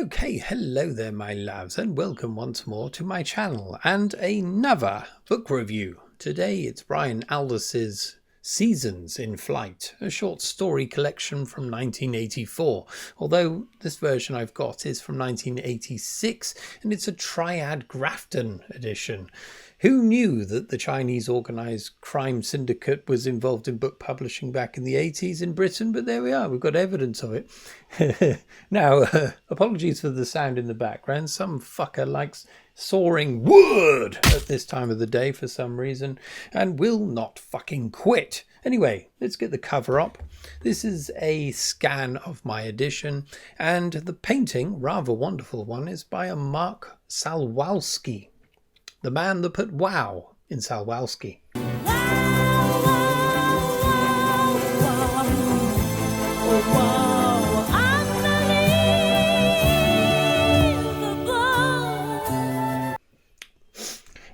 Okay, hello there my loves, and welcome once more to my channel and another book review. Today it's Brian Aldiss's Seasons in Flight, a short story collection from 1984, although this version I've got is from 1986 and it's a Triad Grafton edition. Who knew that the Chinese organised crime syndicate was involved in book publishing back in the 80s in Britain? But there we are, we've got evidence of it. Now, apologies for the sound in the background. Some fucker likes sawing wood at this time of the day for some reason and will not fucking quit. Anyway, let's get the cover up. This is a scan of my edition, and the painting, rather wonderful one, is by a Mark Salowski. The man that put wow in Salowski.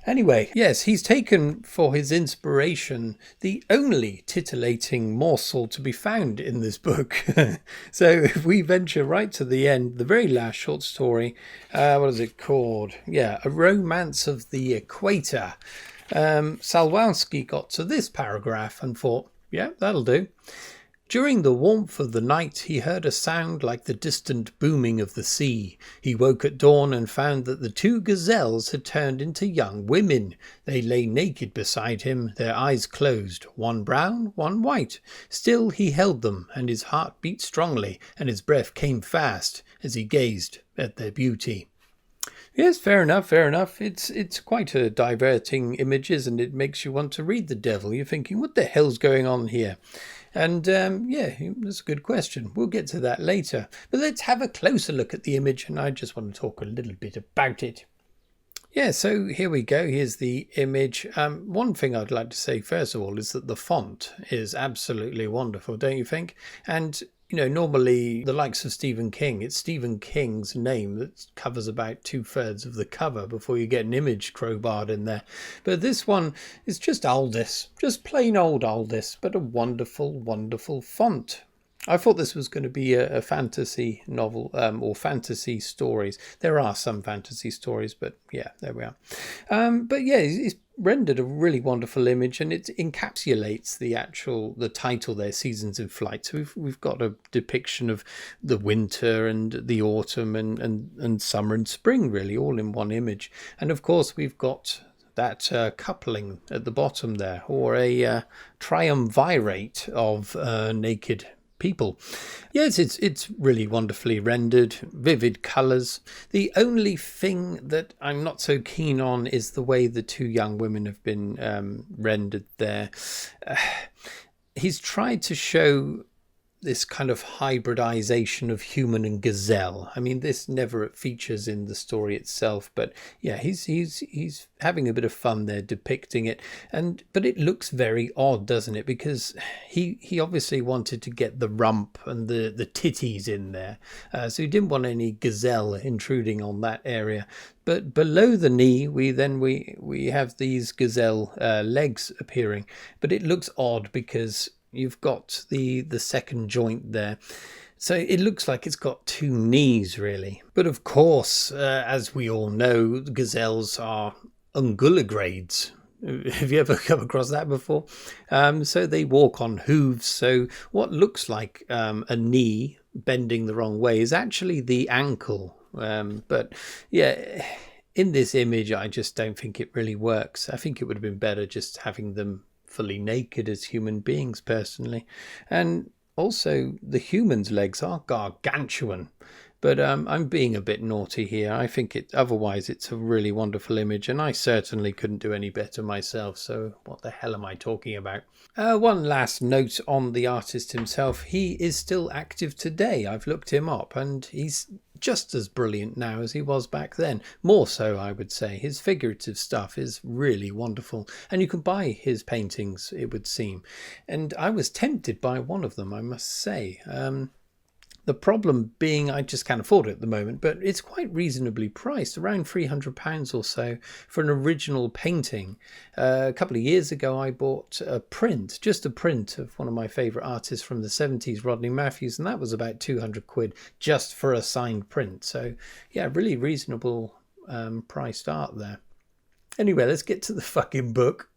Anyway, yes, he's taken for his inspiration the only titillating morsel to be found in this book. So if we venture right to the end, the very last short story, what is it called? Yeah, A Romance of the Equator. Salowski got to this paragraph and thought, yeah, that'll do. During the warmth of the night, he heard a sound like the distant booming of the sea. He woke at dawn and found that the two gazelles had turned into young women. They lay naked beside him, their eyes closed, one brown, one white. Still he held them, and his heart beat strongly, and his breath came fast as he gazed at their beauty. Yes, fair enough, fair enough. It's quite a diverting image, and it makes you want to read The Devil. You're thinking, what the hell's going on here? And yeah, that's a good question. We'll get to that later. But let's have a closer look at the image, and I just want to talk a little bit about it. Yeah, so here we go. Here's the image. One thing I'd like to say, first of all, is that the font is absolutely wonderful, don't you think? And you know, normally the likes of Stephen King, it's Stephen King's name that covers about 2/3 of the cover before you get an image crowbarred in there. But this one is just Aldiss, just plain old Aldiss, but a wonderful, wonderful font. I thought this was going to be a fantasy novel or fantasy stories. There are some fantasy stories, but yeah, there we are. But yeah, it's rendered a really wonderful image, and it encapsulates the title there, Seasons in Flight. So we've got a depiction of the winter and the autumn and summer and spring, really, all in one image. And of course, we've got that coupling at the bottom there, or a triumvirate of naked people. Yes, it's really wonderfully rendered, vivid colours. The only thing that I'm not so keen on is the way the two young women have been rendered there. He's tried to show this kind of hybridization of human and gazelle. I mean, this never features in the story itself, but yeah, he's having a bit of fun there depicting it. But it looks very odd, doesn't it? Because he obviously wanted to get the rump and the titties in there, so he didn't want any gazelle intruding on that area. But below the knee, we have these gazelle legs appearing, but it looks odd because you've got the second joint there. So it looks like it's got two knees, really. But of course, as we all know, gazelles are unguligrades. Have you ever come across that before? So they walk on hooves. So what looks like a knee bending the wrong way is actually the ankle. But yeah, in this image, I just don't think it really works. I think it would have been better just having them fully naked as human beings, personally. And also the humans' legs are gargantuan, but I'm being a bit naughty here. I think otherwise it's a really wonderful image, and I certainly couldn't do any better myself, so what the hell am I talking about? One last note on the artist himself. He is still active today. I've looked him up, and he's just as brilliant now as he was back then. More so, I would say. His figurative stuff is really wonderful, and you can buy his paintings, it would seem. And I was tempted by one of them, I must say. The problem being I just can't afford it at the moment, but it's quite reasonably priced, around £300 or so for an original painting. A couple of years ago, I bought a print, just a print of one of my favourite artists from the 70s, Rodney Matthews, and that was about £200 just for a signed print. So yeah, really reasonable priced art there. Anyway, let's get to the fucking book.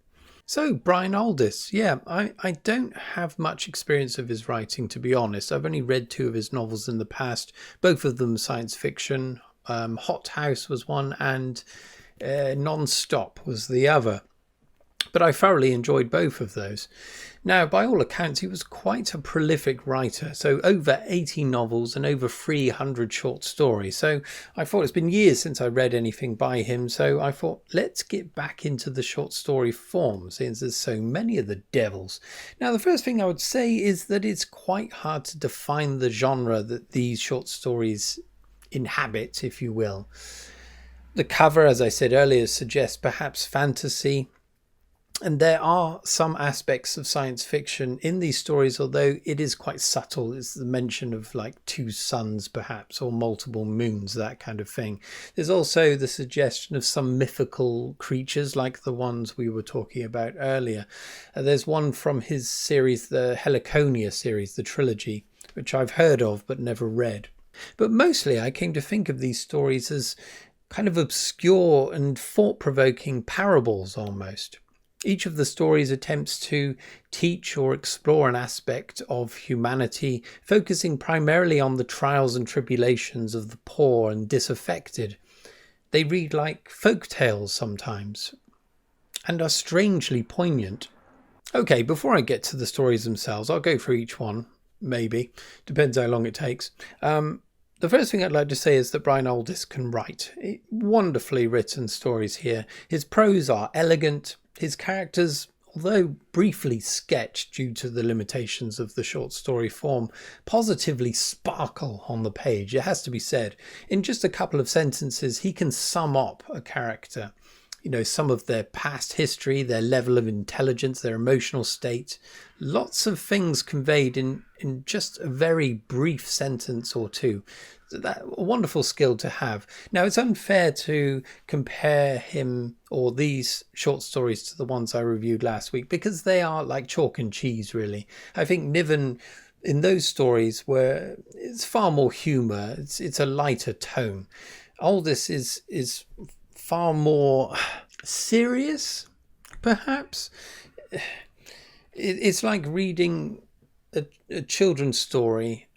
So, Brian Aldiss, yeah, I don't have much experience of his writing, to be honest. I've only read 2 of his novels in the past, both of them science fiction. Hot House was one and Non-Stop was the other. But I thoroughly enjoyed both of those. Now, by all accounts, he was quite a prolific writer. So over 80 novels and over 300 short stories. So I thought it's been years since I read anything by him. So I thought, let's get back into the short story form since there's so many of the devils. Now, the first thing I would say is that it's quite hard to define the genre that these short stories inhabit, if you will. The cover, as I said earlier, suggests perhaps fantasy. And there are some aspects of science fiction in these stories, although it is quite subtle. It's the mention of like 2 suns, perhaps, or multiple moons, that kind of thing. There's also the suggestion of some mythical creatures like the ones we were talking about earlier. There's one from his series, the Heliconia series, the trilogy, which I've heard of but never read. But mostly I came to think of these stories as kind of obscure and thought-provoking parables almost. Each of the stories attempts to teach or explore an aspect of humanity, focusing primarily on the trials and tribulations of the poor and disaffected. They read like folk tales sometimes, and are strangely poignant. Okay, before I get to the stories themselves, I'll go through each one, maybe. Depends how long it takes. The first thing I'd like to say is that Brian Aldiss can write. Wonderfully written stories here. His prose are elegant. His characters, although briefly sketched due to the limitations of the short story form, positively sparkle on the page. It has to be said. In just a couple of sentences, he can sum up a character. You know, some of their past history, their level of intelligence, their emotional state. Lots of things conveyed in just a very brief sentence or two. That a wonderful skill to have. Now, it's unfair to compare him or these short stories to the ones I reviewed last week because they are like chalk and cheese, really. I think Niven in those stories where it's far more humour. It's a lighter tone. Aldiss is far more serious, perhaps. It's like reading a children's story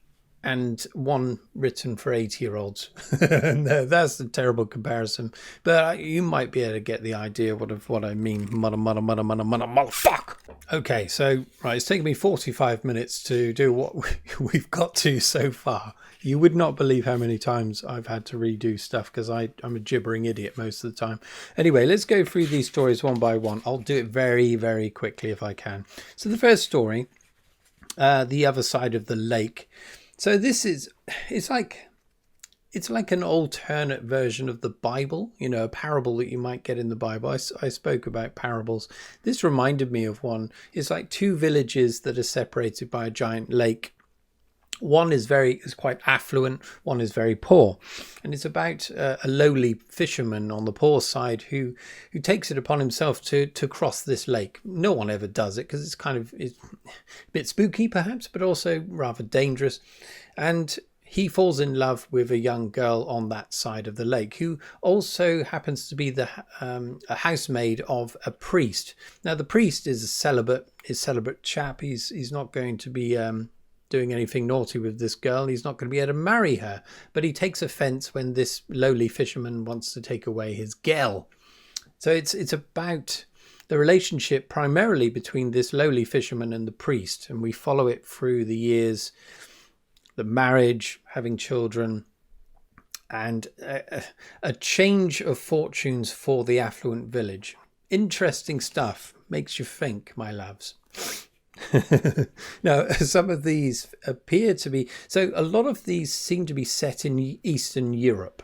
and one written for 80-year-olds. No, that's a terrible comparison. But you might be able to get the idea of what I mean. Motherfuck! Okay, so, right, it's taken me 45 minutes to do what we've got to so far. You would not believe how many times I've had to redo stuff because I'm a gibbering idiot most of the time. Anyway, let's go through these stories one by one. I'll do it very, very quickly if I can. So the first story, The Other Side of the Lake. So this is, it's like an alternate version of the Bible, you know, a parable that you might get in the Bible. I spoke about parables. This reminded me of one. It's like 2 villages that are separated by a giant lake. One is quite affluent, one is very poor. And it's about a lowly fisherman on the poor side who takes it upon himself to cross this lake. No one ever does it because it's a bit spooky perhaps, but also rather dangerous. And he falls in love with a young girl on that side of the lake who also happens to be a housemaid of a priest. Now the priest is a celibate chap. He's not going to be doing anything naughty with this girl. He's not going to be able to marry her, but he takes offense when this lowly fisherman wants to take away his girl. So it's about the relationship primarily between this lowly fisherman and the priest, and we follow it through the years, the marriage, having children, and a change of fortunes for the affluent village. Interesting stuff. Makes you think, my loves. Now, some of these appear to be... So a lot of these seem to be set in Eastern Europe.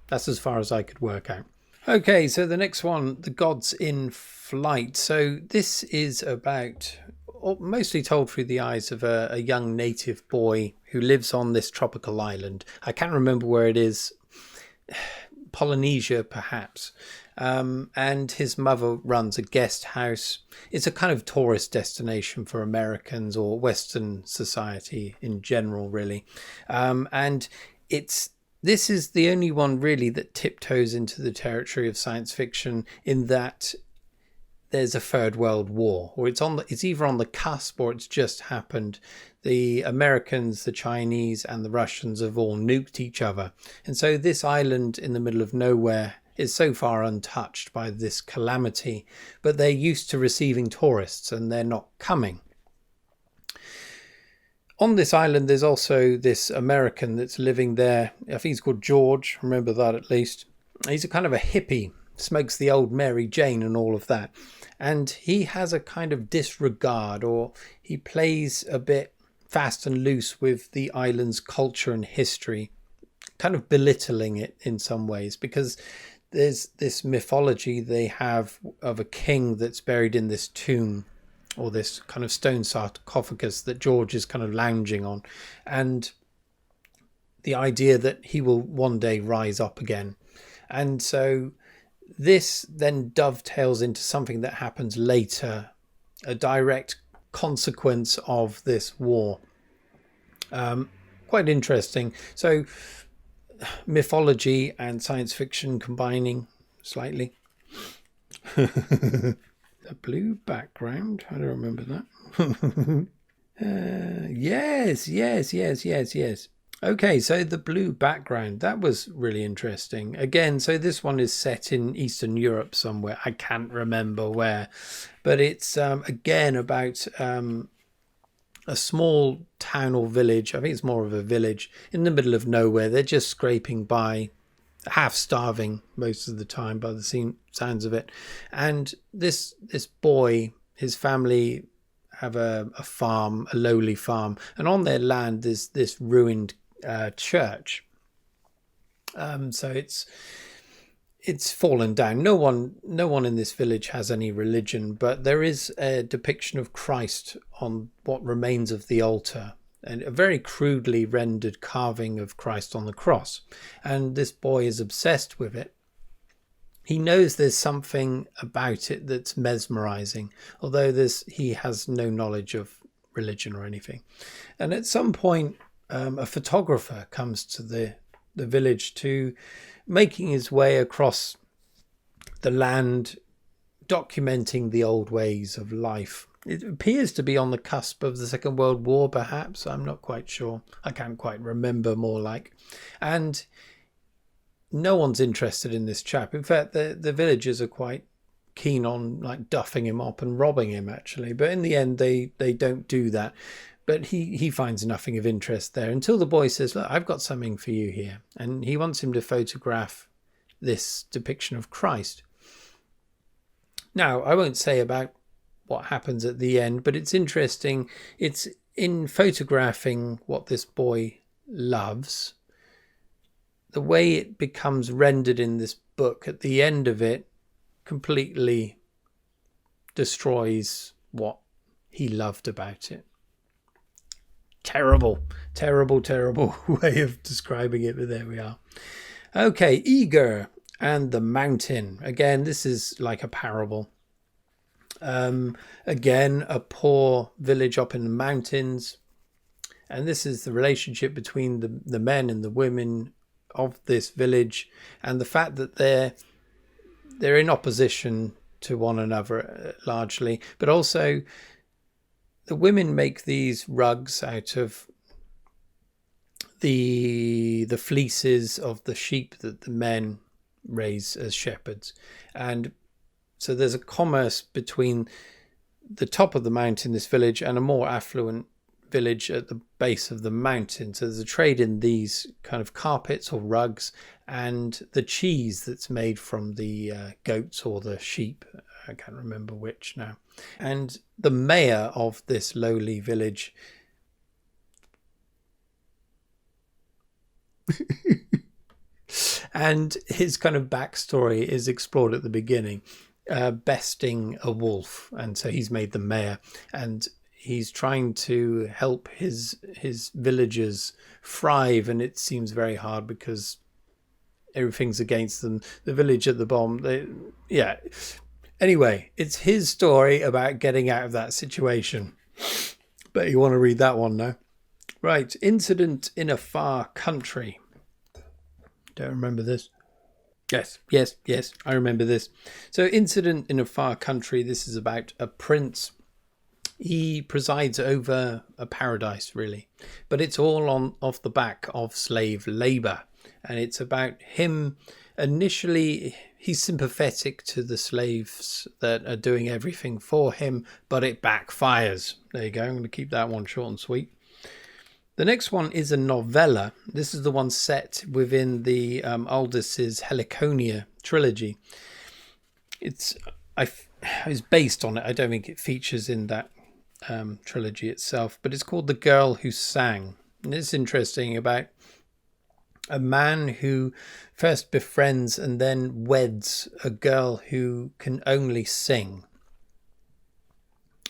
That's as far as I could work out. Okay, so the next one, The Gods in Flight. So this is about mostly told through the eyes of a young native boy who lives on this tropical island. I can't remember where it is. Polynesia, perhaps. And his mother runs a guest house. It's a kind of tourist destination for Americans or Western society in general, really. And this is the only one really that tiptoes into the territory of science fiction, in that there's a third world war, or it's either on the cusp or it's just happened. The Americans, the Chinese, and the Russians have all nuked each other, and so this island in the middle of nowhere is so far untouched by this calamity, but they're used to receiving tourists and they're not coming. On this island, there's also this American that's living there. I think he's called George. Remember that at least. He's a kind of a hippie, smokes the old Mary Jane and all of that. And he has a kind of disregard, or he plays a bit fast and loose with the island's culture and history, kind of belittling it in some ways, because there's this mythology they have of a king that's buried in this tomb, or this kind of stone sarcophagus that George is kind of lounging on, and the idea that he will one day rise up again. And so this then dovetails into something that happens later, a direct consequence of this war. Quite interesting. So mythology and science fiction combining slightly. A blue background. I don't remember that. Yes. Okay, so the blue background, that was really interesting. Again, so this one is set in Eastern Europe somewhere. I can't remember where. But it's, again, about a small town or village. I think it's more of a village in the middle of nowhere. They're just scraping by, half starving most of the time by the sounds of it. And this boy, his family have a farm, a lowly farm, and on their land there's this ruined church. So it's fallen down. No one in this village has any religion, but there is a depiction of Christ on what remains of the altar, and a very crudely rendered carving of Christ on the cross. And this boy is obsessed with it. He knows there's something about it that's mesmerizing, although he has no knowledge of religion or anything. And at some point, a photographer comes to the village, to making his way across the land, documenting the old ways of life. It appears to be on the cusp of the Second World War, perhaps. I'm not quite sure. I can't quite remember, more like. And no one's interested in this chap. In fact, the villagers are quite keen on like duffing him up and robbing him, actually. But in the end, they don't do that. But he finds nothing of interest there, until the boy says, look, I've got something for you here. And he wants him to photograph this depiction of Christ. Now, I won't say about what happens at the end, but it's interesting. It's in photographing what this boy loves, the way it becomes rendered in this book at the end of it completely destroys what he loved about it. Terrible way of describing it, but there we are. Okay, Eager and the Mountain. Again, this is like a parable. Again, a poor village up in the mountains, and this is the relationship between the men and the women of this village, and the fact that they're in opposition to one another largely, but also the women make these rugs out of the fleeces of the sheep that the men raise as shepherds. And so there's a commerce between the top of the mountain, this village, and a more affluent village at the base of the mountain. So there's a trade in these kind of carpets or rugs, and the cheese that's made from the goats or the sheep. I can't remember which now. And the mayor of this lowly village and his kind of backstory is explored at the beginning, besting a wolf. And so he's made the mayor, and he's trying to help his villagers thrive, and it seems very hard because everything's against them. The village at the bottom, yeah. Anyway, it's his story about getting out of that situation. Bet you want to read that one now. Right, Incident in a Far Country. Don't remember this. Yes, I remember this. So, Incident in a Far Country, this is about a prince. He presides over a paradise, really. But it's all off the back of slave labour. And it's about him. Initially, he's sympathetic to the slaves that are doing everything for him, but it backfires. There you go. I'm going to keep that one short and sweet. The next one is a novella. This is the one set within the Aldiss's Heliconia trilogy. It's based on it. I don't think it features in that trilogy itself, but it's called The Girl Who Sang. And it's interesting about a man who first befriends and then weds a girl who can only sing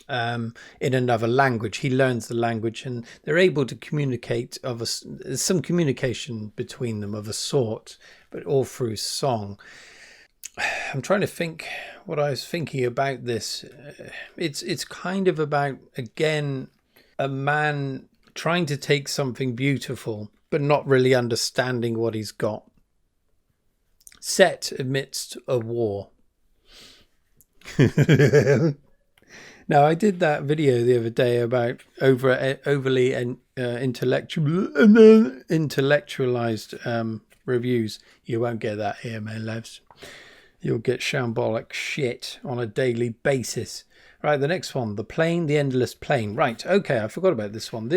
in another language. He learns the language and they're able to communicate. There's some communication between them of a sort, but all through song. I'm trying to think what I was thinking about this. It's kind of about, again, a man trying to take something beautiful but not really understanding what he's got. Set amidst a war. Now, I did that video the other day about overly intellectualized reviews. You won't get that here, my loves. You'll get shambolic shit on a daily basis. Right, the next one, The Plain, the Endless Plain. Right, okay, I forgot about this one.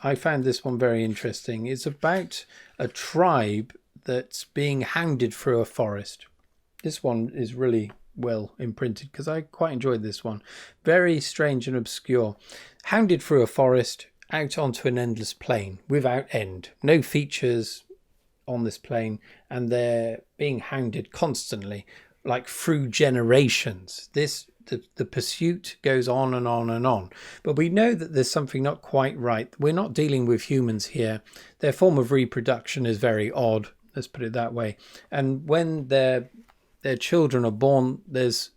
I found this one very interesting. It's about a tribe that's being hounded through a forest. This one is really well imprinted because I quite enjoyed this one. Very strange and obscure. Hounded through a forest, out onto an endless plain without end. No features on this plain, and they're being hounded constantly, like through generations. The pursuit goes on and on and on. But we know that there's something not quite right. We're not dealing with humans here. Their form of reproduction is very odd, let's put it that way. And when their children are born, there's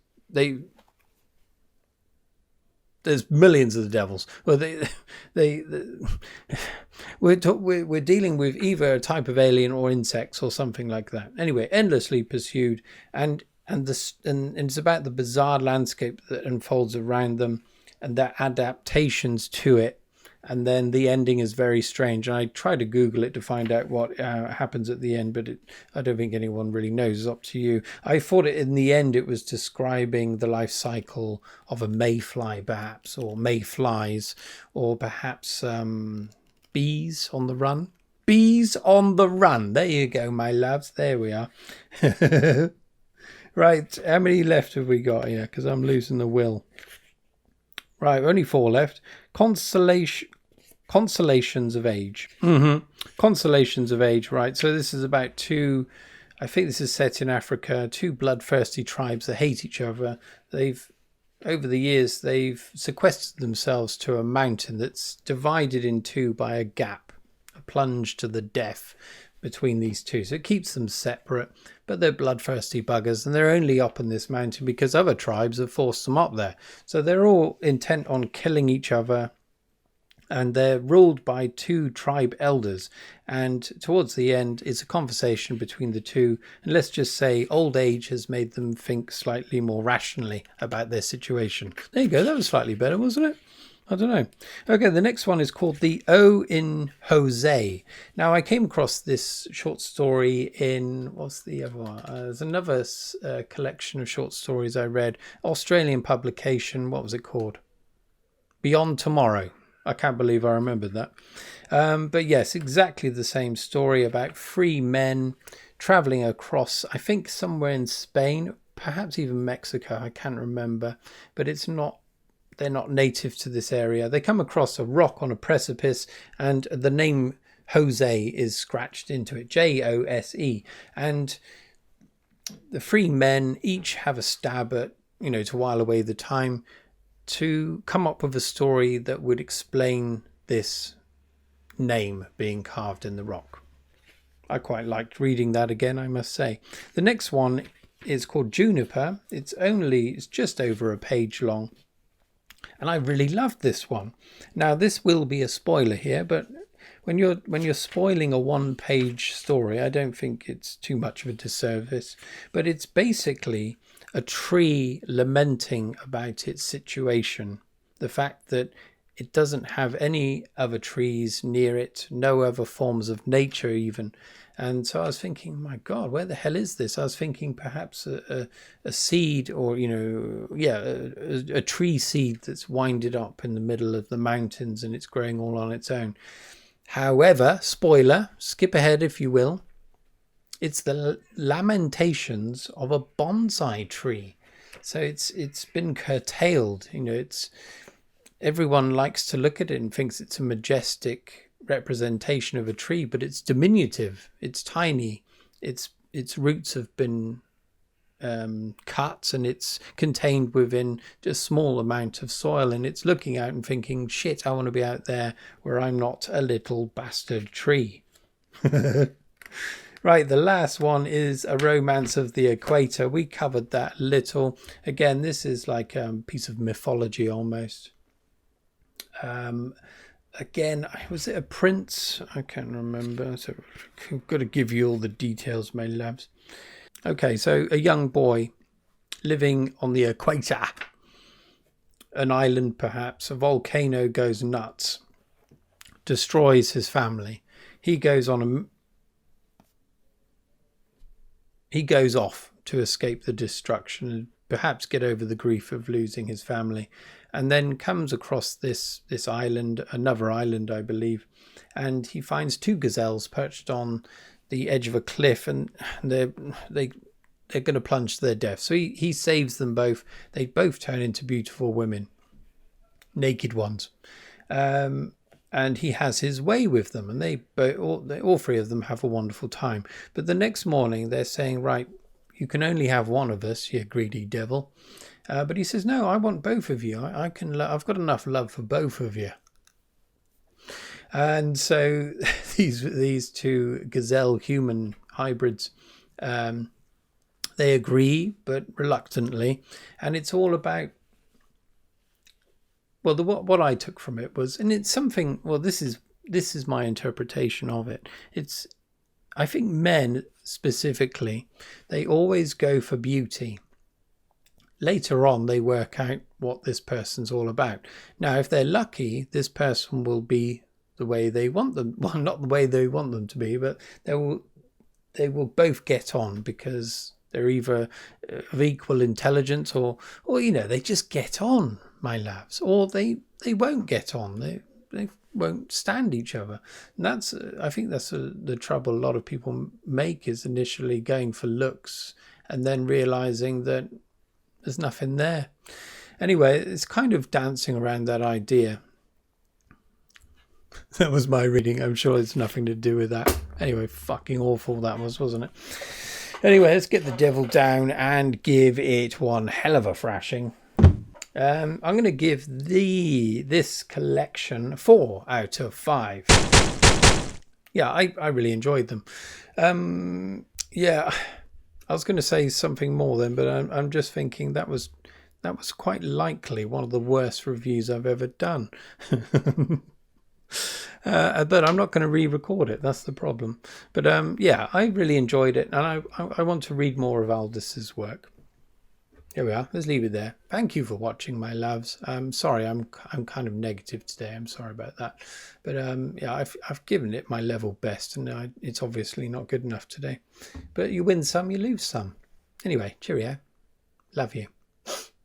millions of the devils. Well, we're dealing with either a type of alien or insects or something like that. Anyway, endlessly pursued, and it's about the bizarre landscape that unfolds around them and their adaptations to it. And then the ending is very strange. And I tried to Google it to find out what happens at the end, but I don't think anyone really knows. It's up to you. I thought in the end it was describing the life cycle of a mayfly, perhaps, or mayflies, or perhaps bees on the run. Bees on the run. There you go, my loves. There we are. Right, how many left have we got here? Because I'm losing the will. Right, only 4 left. Consolations of Age. Consolations of Age, right. So this is about I think this is set in Africa, 2 bloodthirsty tribes that hate each other. Over the years, they've sequestered themselves to a mountain that's divided in 2 by a gap, a plunge to the death between these 2. So it keeps them separate, but they're bloodthirsty buggers, and they're only up on this mountain because other tribes have forced them up there. So they're all intent on killing each other, and they're ruled by 2 tribe elders. And towards the end, it's a conversation between the 2. And let's just say old age has made them think slightly more rationally about their situation. There you go. That was slightly better, wasn't it? I don't know. Okay, the next one is called The O in Jose. Now, I came across this short story in, what's the other one? There's another collection of short stories I read. Australian publication. What was it called? Beyond Tomorrow. I can't believe I remembered that. But yes, exactly the same story about 3 men traveling across, I think somewhere in Spain, perhaps even Mexico. I can't remember. But they're not native to this area. They come across a rock on a precipice, and the name Jose is scratched into it. Jose. And the 3 men each have a stab at, to while away the time. to come up with a story that would explain this name being carved in the rock. I quite liked reading that again, I must say. The next one is called Juniper. It's just over a page long. And I really loved this one. Now, this will be a spoiler here, but when you're spoiling a one-page story, I don't think it's too much of a disservice. But it's basically a tree lamenting about its situation. The fact that it doesn't have any other trees near it, no other forms of nature even. And so I was thinking, my God, where the hell is this? I was thinking perhaps a seed, or, a tree seed that's winded up in the middle of the mountains and it's growing all on its own. However, spoiler, skip ahead if you will, it's the lamentations of a bonsai tree. So it's been curtailed. Everyone likes to look at it and thinks it's a majestic representation of a tree, but it's diminutive, it's tiny, its roots have been cut, and it's contained within just a small amount of soil, and it's looking out and thinking, shit, I want to be out there where I'm not a little bastard tree. Right, the last one is A Romance of the Equator. We covered that little. Again, this is like a piece of mythology almost. Again, was it a prince? I can't remember. So I've got to give you all the details, my loves. Okay, so a young boy living on the equator, an island perhaps, a volcano goes nuts, destroys his family. He goes off to escape the destruction and perhaps get over the grief of losing his family, and then comes across this island, another island, I believe, and he finds two gazelles perched on the edge of a cliff, and they're going to plunge to their death. So he saves them both. They both turn into beautiful women, naked ones, and he has his way with them, and all three of them have a wonderful time. But the next morning they're saying, right, you can only have one of us, you greedy devil. But he says, no, I want both of you. I've got enough love for both of you. And so these two gazelle human hybrids, they agree, but reluctantly. And it's all about, well, what I took from it was, and it's something, well, this is my interpretation of it. I think men specifically, they always go for beauty. Later on, they work out what this person's all about. Now, if they're lucky, this person will be the way they want them. Well, not the way they want them to be, but they will both get on because they're either of equal intelligence or they just get on, my loves, or they won't get on. They won't stand each other. And I think that's the trouble a lot of people make, is initially going for looks and then realizing that there's nothing there. Anyway, it's kind of dancing around that idea. That was my reading. I'm sure it's nothing to do with that. Anyway, fucking awful that was, wasn't it? Anyway, let's get the devil down and give it one hell of a thrashing. I'm going to give this collection 4 out of 5. Yeah, I really enjoyed them. Yeah, I was going to say something more then, but I'm just thinking that was quite likely one of the worst reviews I've ever done. But I'm not going to re-record it. That's the problem. But yeah, I really enjoyed it, and I want to read more of Aldiss's work. Here we are. Let's leave it there. Thank you for watching, my loves. Sorry, I'm kind of negative today. I'm sorry about that. But yeah, I've given it my level best, and it's obviously not good enough today. But you win some, you lose some. Anyway, cheerio. Love you.